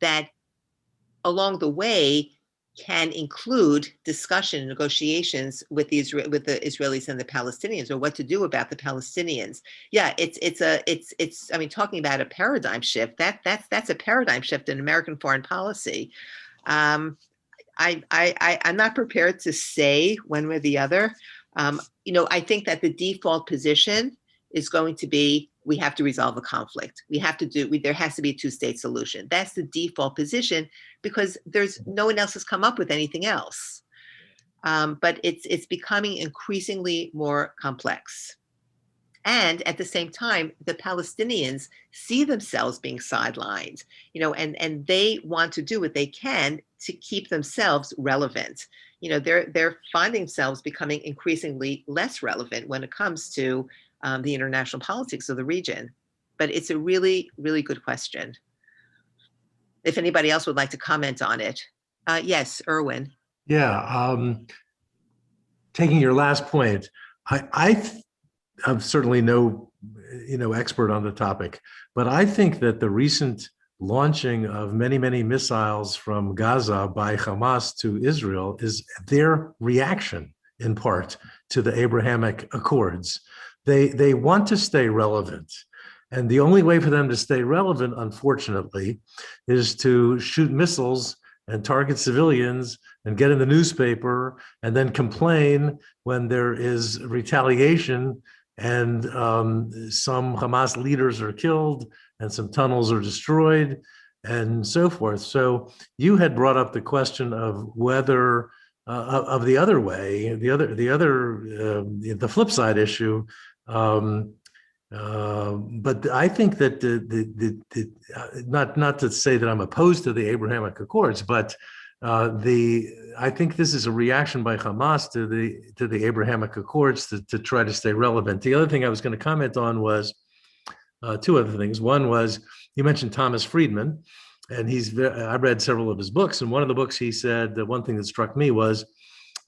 that along the way can include discussion and negotiations with the Israelis and the Palestinians, or what to do about the Palestinians. Yeah, I mean, talking about a paradigm shift, that's a paradigm shift in American foreign policy. I'm not prepared to say one way or the other. I think that the default position is going to be, we have to resolve the conflict. There has to be a two-state solution. That's the default position, because no one else has come up with anything else. But it's becoming increasingly more complex. And at the same time, the Palestinians see themselves being sidelined, and they want to do what they can to keep themselves relevant. They're finding themselves becoming increasingly less relevant when it comes to the international politics of the region. But it's a really, really good question. If anybody else would like to comment on it. Yes, Erwin. Yeah, taking your last point, I'm certainly no expert on the topic, but I think that the recent launching of many, many missiles from Gaza by Hamas to Israel is their reaction. in part, to the Abrahamic Accords. They want to stay relevant. And the only way for them to stay relevant, unfortunately, is to shoot missiles and target civilians and get in the newspaper and then complain when there is retaliation and some Hamas leaders are killed and some tunnels are destroyed and so forth. So you had brought up the question of whether of the other way, the flip side issue. But I think that not to say that I'm opposed to the Abrahamic Accords, but I think this is a reaction by Hamas to the Abrahamic Accords to try to stay relevant. The other thing I was going to comment on was two other things. One was you mentioned Thomas Friedman, and I read several of his books, and one of the books he said the one thing that struck me was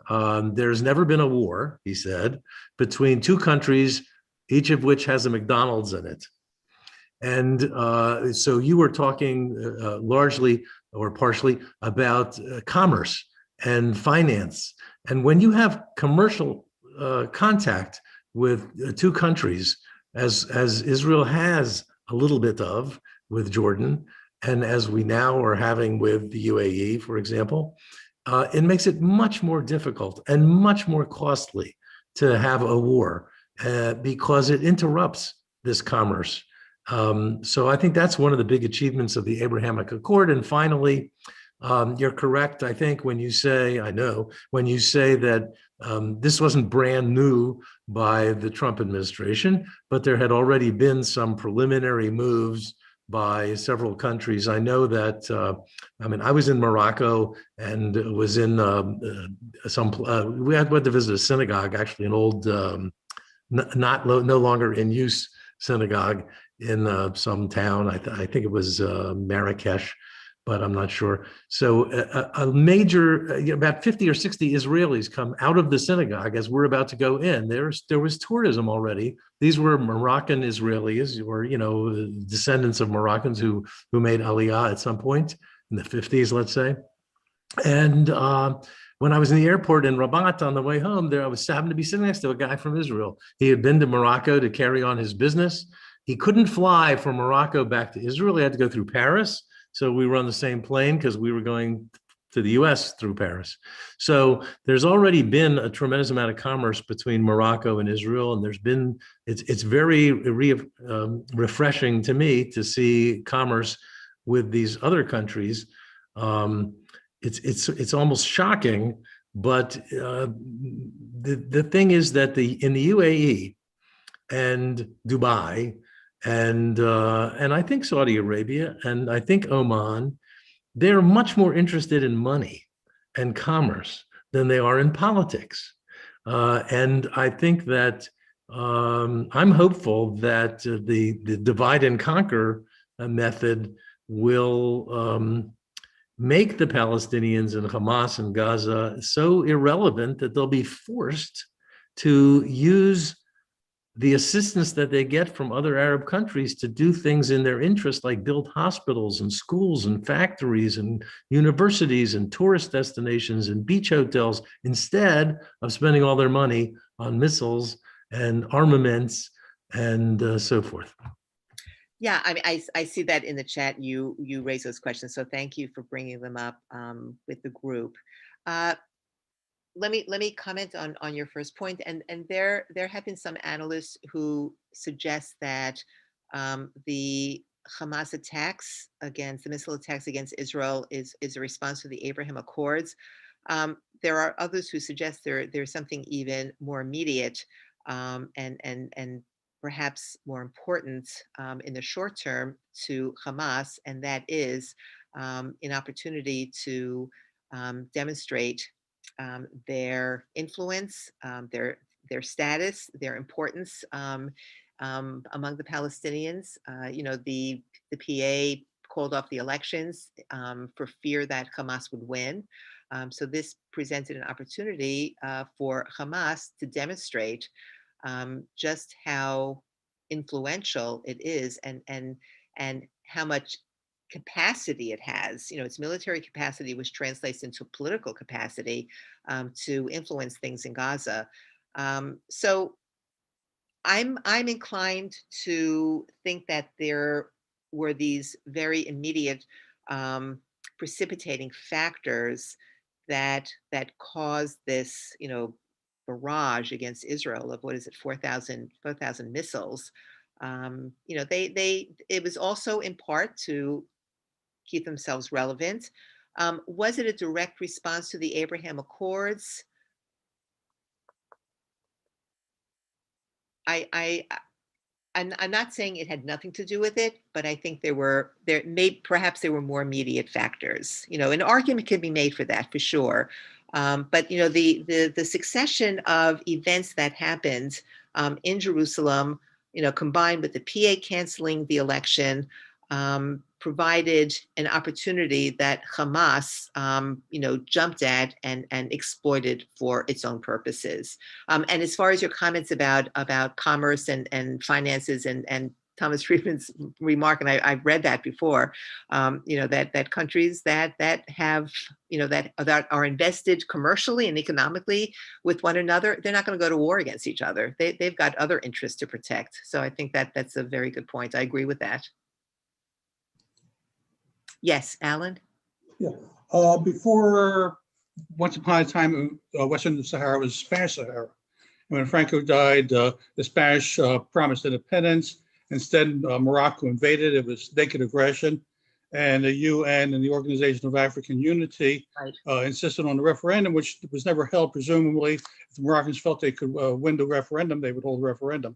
there's never been a war, he said, between two countries, each of which has a McDonald's in it. And so you were talking largely or partially about commerce and finance. And when you have commercial contact with two countries, as Israel has a little bit of with Jordan, and as we now are having with the UAE, for example, it makes it much more difficult and much more costly to have a war because it interrupts this commerce. So I think that's one of the big achievements of the Abrahamic Accord. And finally, you're correct, I think, when you say that this wasn't brand new by the Trump administration, but there had already been some preliminary moves by several countries. I know that, I was in Morocco and was in we went to visit a synagogue, actually an old, no longer in use synagogue in some town. I think it was Marrakesh, but I'm not sure. So a major, about 50 or 60 Israelis come out of the synagogue as we're about to go in. There was tourism already. These were Moroccan Israelis, or descendants of Moroccans who made Aliyah at some point in the 50s, let's say. And when I was in the airport in Rabat on the way home, I happened to be sitting next to a guy from Israel. He had been to Morocco to carry on his business. He couldn't fly from Morocco back to Israel. He had to go through Paris. So we were on the same plane because we were going to the US through Paris. So there's already been a tremendous amount of commerce between Morocco and Israel. And it's very refreshing to me to see commerce with these other countries. It's almost shocking, but the thing is that in the UAE and Dubai and I think Saudi Arabia and I think Oman, they're much more interested in money and commerce than they are in politics. And I think that I'm hopeful that the divide and conquer method will make the Palestinians and Hamas and Gaza so irrelevant that they'll be forced to use the assistance that they get from other Arab countries to do things in their interest, like build hospitals and schools and factories and universities and tourist destinations and beach hotels, instead of spending all their money on missiles and armaments and so forth. Yeah, I see that in the chat. You raise those questions, so thank you for bringing them up with the group. Let me comment on your first point, and there have been some analysts who suggest that the Hamas attacks the missile attacks against Israel is a response to the Abraham Accords. There are others who suggest there's something even more immediate and perhaps more important in the short term to Hamas, and that is an opportunity to demonstrate their influence, their status, their importance among the Palestinians. The PA called off the elections for fear that Hamas would win. So this presented an opportunity for Hamas to demonstrate just how influential it is and how much capacity it has, its military capacity, which translates into political capacity to influence things in Gaza. So I'm inclined to think that there were these very immediate precipitating factors that caused this, barrage against Israel of, what is it, 4,000 missiles. It was also in part to keep themselves relevant. Was it a direct response to the Abraham Accords? I'm not saying it had nothing to do with it, but I think perhaps there were more immediate factors. An argument could be made for that, for sure. But the succession of events that happened in Jerusalem, combined with the PA canceling the election, provided an opportunity that Hamas, jumped at and exploited for its own purposes. And as far as your comments about commerce and finances and Thomas Friedman's remark, and I've read that before, that countries that have, that are invested commercially and economically with one another, they're not going to go to war against each other. They've got other interests to protect. So I think that's a very good point. I agree with that. Yes, Alan? Yeah. Before, once upon a time, Western Sahara was Spanish Sahara. And when Franco died, the Spanish promised independence. Instead, Morocco invaded. It was naked aggression. And the UN and the Organization of African Unity insisted on the referendum, which was never held. Presumably, if the Moroccans felt they could win the referendum, they would hold a referendum.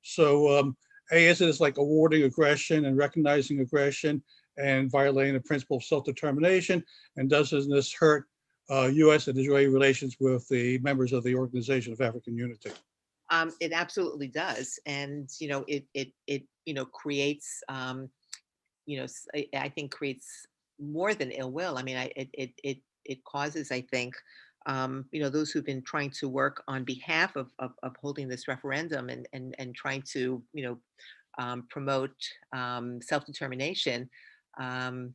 So is it like awarding aggression and recognizing aggression and violating the principle of self-determination? And doesn't this hurt U.S. and Israeli relations with the members of the Organization of African Unity? It absolutely does, and it creates I think creates more than ill will. I mean, it causes, I think, those who've been trying to work on behalf of holding this referendum and trying to promote self-determination. The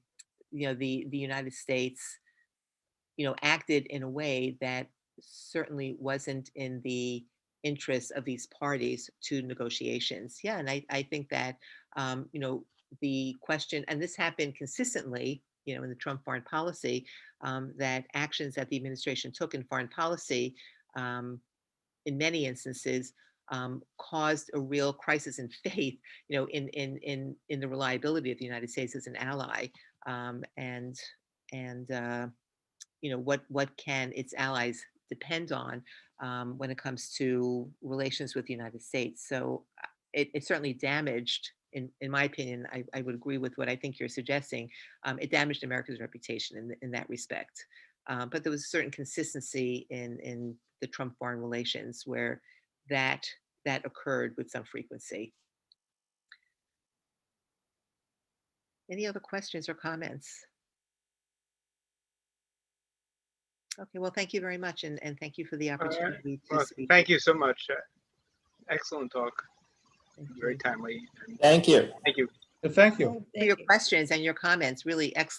United States, acted in a way that certainly wasn't in the interests of these parties to negotiations. Yeah, and I think that the question, and this happened consistently, in the Trump foreign policy, that actions that the administration took in foreign policy, in many instances, caused a real crisis in faith, in the reliability of the United States as an ally, what can its allies depend on when it comes to relations with the United States. So it certainly damaged, in my opinion, I would agree with what I think you're suggesting. It damaged America's reputation in that respect. But there was a certain consistency in the Trump foreign relations where that occurred with some frequency. Any other questions or comments? Okay, well, thank you very much, and thank you for the opportunity to speak. Thank you so much. Excellent talk. Very you. timely. Thank you. Thank you. Thank you. For your questions and your comments, really excellent.